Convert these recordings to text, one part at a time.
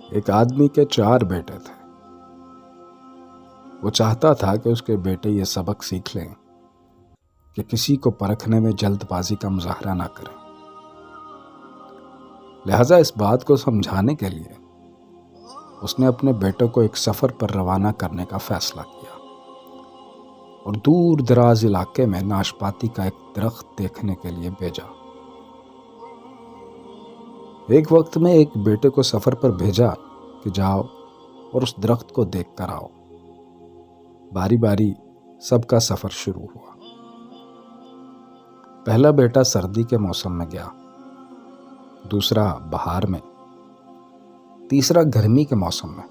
ایک آدمی کے 4 بیٹے تھے۔ وہ چاہتا تھا کہ اس کے بیٹے یہ سبق سیکھ لیں کہ کسی کو پرکھنے میں جلد بازی کا مظاہرہ نہ کریں۔ لہذا اس بات کو سمجھانے کے لیے اس نے اپنے بیٹوں کو ایک سفر پر روانہ کرنے کا فیصلہ کیا اور دور دراز علاقے میں ناشپاتی کا ایک درخت دیکھنے کے لیے بھیجا۔ ایک وقت میں ایک بیٹے کو سفر پر بھیجا کہ جاؤ اور اس درخت کو دیکھ کر آؤ۔ باری باری سب کا سفر شروع ہوا۔ پہلا بیٹا سردی کے موسم میں گیا، دوسرا بہار میں، تیسرا گرمی کے موسم میں،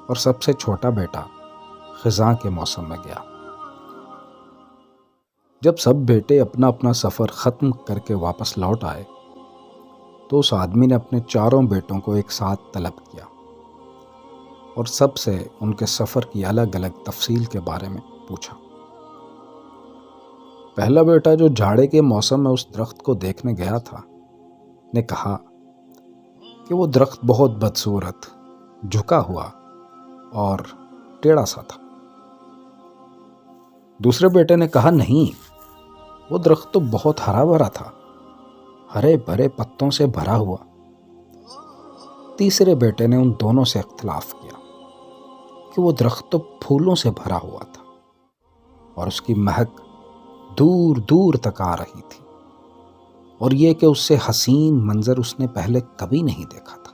اور سب سے چھوٹا بیٹا خزاں کے موسم میں گیا۔ جب سب بیٹے اپنا اپنا سفر ختم کر کے واپس لوٹ آئے تو اس آدمی نے اپنے 4 بیٹوں کو ایک ساتھ طلب کیا اور سب سے ان کے سفر کی الگ الگ تفصیل کے بارے میں پوچھا۔ پہلا بیٹا جو جاڑے کے موسم میں اس درخت کو دیکھنے گیا تھا نے کہا کہ وہ درخت بہت بدصورت، جھکا ہوا اور ٹیڑھا سا تھا۔ دوسرے بیٹے نے کہا نہیں، وہ درخت تو بہت ہرا بھرا تھا، ہرے بھرے پتوں سے بھرا ہوا۔ تیسرے بیٹے نے ان دونوں سے اختلاف کیا کہ وہ درخت تو پھولوں سے بھرا ہوا تھا اور اس کی مہک دور دور تک آ رہی تھی، اور یہ کہ اس سے حسین منظر اس نے پہلے کبھی نہیں دیکھا تھا۔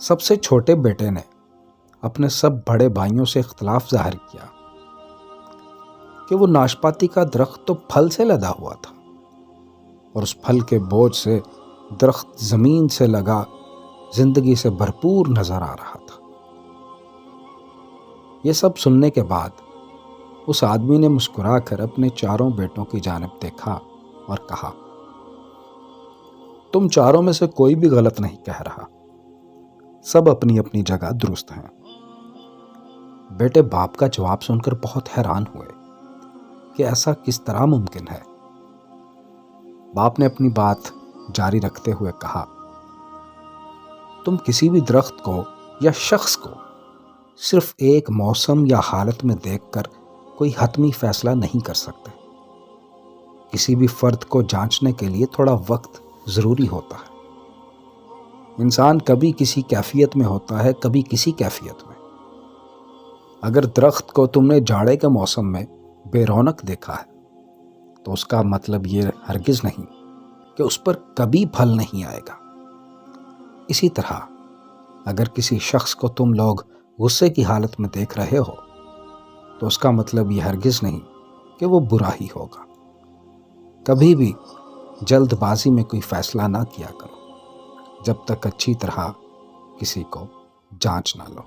سب سے چھوٹے بیٹے نے اپنے سب بڑے بھائیوں سے اختلاف ظاہر کیا کہ وہ ناشپاتی کا درخت تو پھل سے لدا ہوا تھا اور اس پھل کے بوجھ سے درخت زمین سے لگا زندگی سے بھرپور نظر آ رہا تھا۔ یہ سب سننے کے بعد اس آدمی نے مسکرا کر اپنے 4 بیٹوں کی جانب دیکھا اور کہا، تم 4 میں سے کوئی بھی غلط نہیں کہہ رہا، سب اپنی اپنی جگہ درست ہیں۔ بیٹے باپ کا جواب سن کر بہت حیران ہوئے کہ ایسا کس طرح ممکن ہے۔ باپ نے اپنی بات جاری رکھتے ہوئے کہا، تم کسی بھی درخت کو یا شخص کو صرف ایک موسم یا حالت میں دیکھ کر کوئی حتمی فیصلہ نہیں کر سکتے۔ کسی بھی فرد کو جانچنے کے لیے تھوڑا وقت ضروری ہوتا ہے۔ انسان کبھی کسی کیفیت میں ہوتا ہے، کبھی کسی کیفیت میں۔ اگر درخت کو تم نے جاڑے کے موسم میں بے رونق دیکھا ہے تو اس کا مطلب یہ ہرگز نہیں کہ اس پر کبھی پھل نہیں آئے گا۔ اسی طرح اگر کسی شخص کو تم لوگ غصے کی حالت میں دیکھ رہے ہو تو اس کا مطلب یہ ہرگز نہیں کہ وہ برا ہی ہوگا۔ کبھی بھی جلد بازی میں کوئی فیصلہ نہ کیا کرو جب تک اچھی طرح کسی کو جانچ نہ لو۔